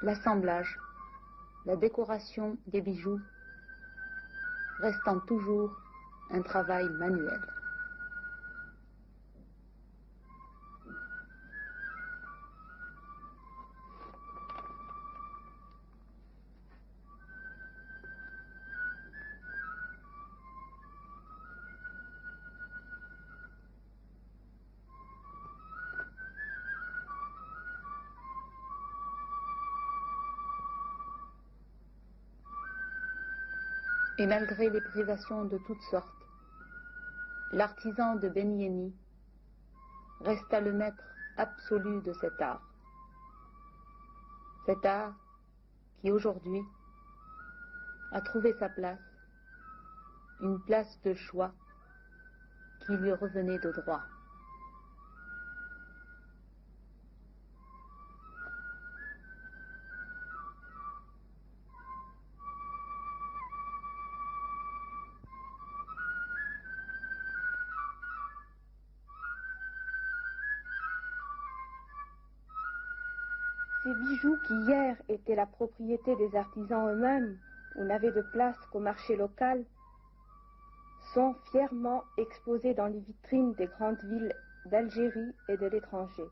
l'assemblage, la décoration des bijoux restant toujours un travail manuel. Et malgré les privations de toutes sortes, l'artisan de Beni-Yeni resta le maître absolu de cet art. Cet art qui aujourd'hui a trouvé sa place, une place de choix qui lui revenait de droit. Ces bijoux qui hier étaient la propriété des artisans eux-mêmes ou n'avaient de place qu'au marché local, sont fièrement exposés dans les vitrines des grandes villes d'Algérie et de l'étranger.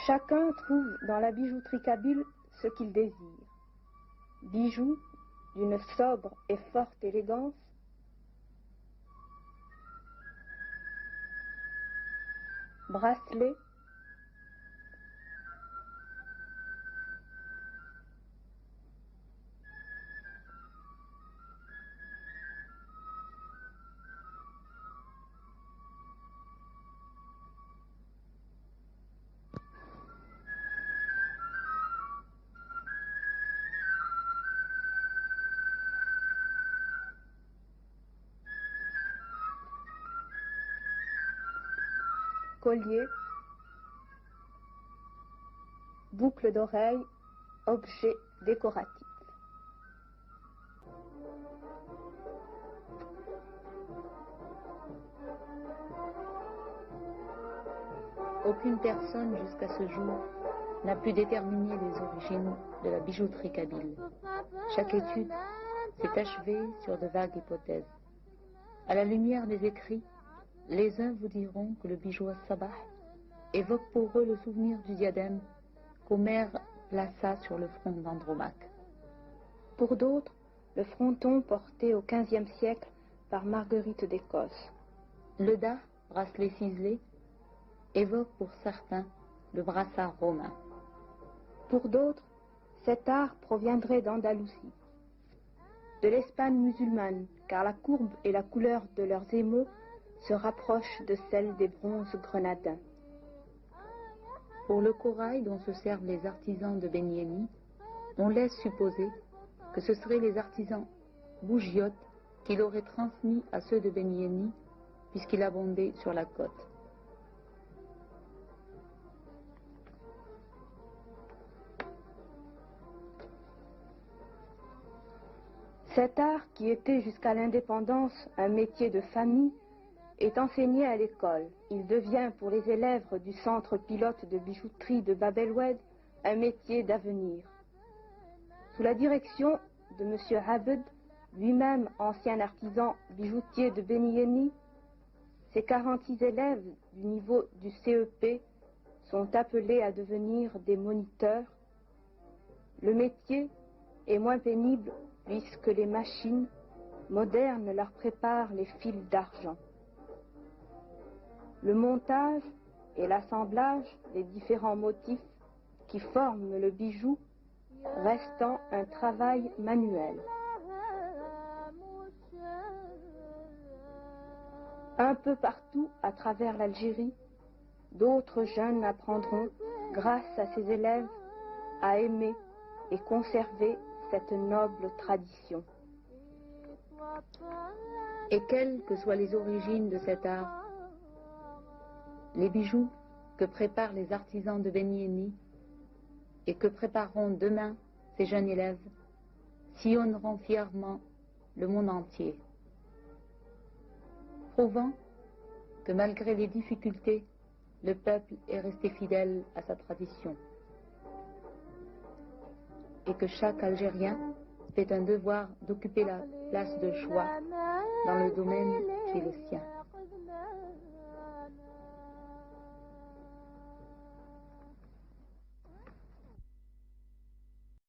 Chacun trouve dans la bijouterie kabyle ce qu'il désire. Bijoux d'une sobre et forte élégance, bracelets, colliers, boucles d'oreilles, objets décoratifs. Aucune personne jusqu'à ce jour n'a pu déterminer les origines de la bijouterie kabyle. Chaque étude s'est achevée sur de vagues hypothèses. À la lumière des écrits, les uns vous diront que le bijou as-sabah évoque pour eux le souvenir du diadème qu'Homère plaça sur le front d'Andromaque. Pour d'autres, le fronton porté au XVe siècle par Marguerite d'Écosse. Le dard, bracelet ciselé, évoque pour certains le brassard romain. Pour d'autres, cet art proviendrait d'Andalousie, de l'Espagne musulmane, car la courbe et la couleur de leurs émaux se rapprochent de celles des bronzes grenadins. Pour le corail dont se servent les artisans de Beni-Yeni, on laisse supposer que ce seraient les artisans bougiotes qui l'auraient transmis à ceux de Beni-Yeni, puisqu'il abondait sur la côte. Cet art, qui était jusqu'à l'indépendance un métier de famille, est enseigné à l'école. Il devient pour les élèves du centre pilote de bijouterie de Bab el-Oued un métier d'avenir. Sous la direction de M. Abed, lui-même ancien artisan bijoutier de Beni-Yeni, ces 46 élèves du niveau du CEP sont appelés à devenir des moniteurs. Le métier est moins pénible puisque les machines modernes leur préparent les fils d'argent. Le montage et l'assemblage des différents motifs qui forment le bijou restant un travail manuel. Un peu partout à travers l'Algérie, d'autres jeunes apprendront, grâce à ces élèves, à aimer et conserver cette noble tradition. Et quelles que soient les origines de cet art, les bijoux que préparent les artisans de Beni et que prépareront demain ces jeunes élèves sillonneront fièrement le monde entier, prouvant que malgré les difficultés, le peuple est resté fidèle à sa tradition et que chaque Algérien fait un devoir d'occuper la place de choix dans le domaine qui est le sien.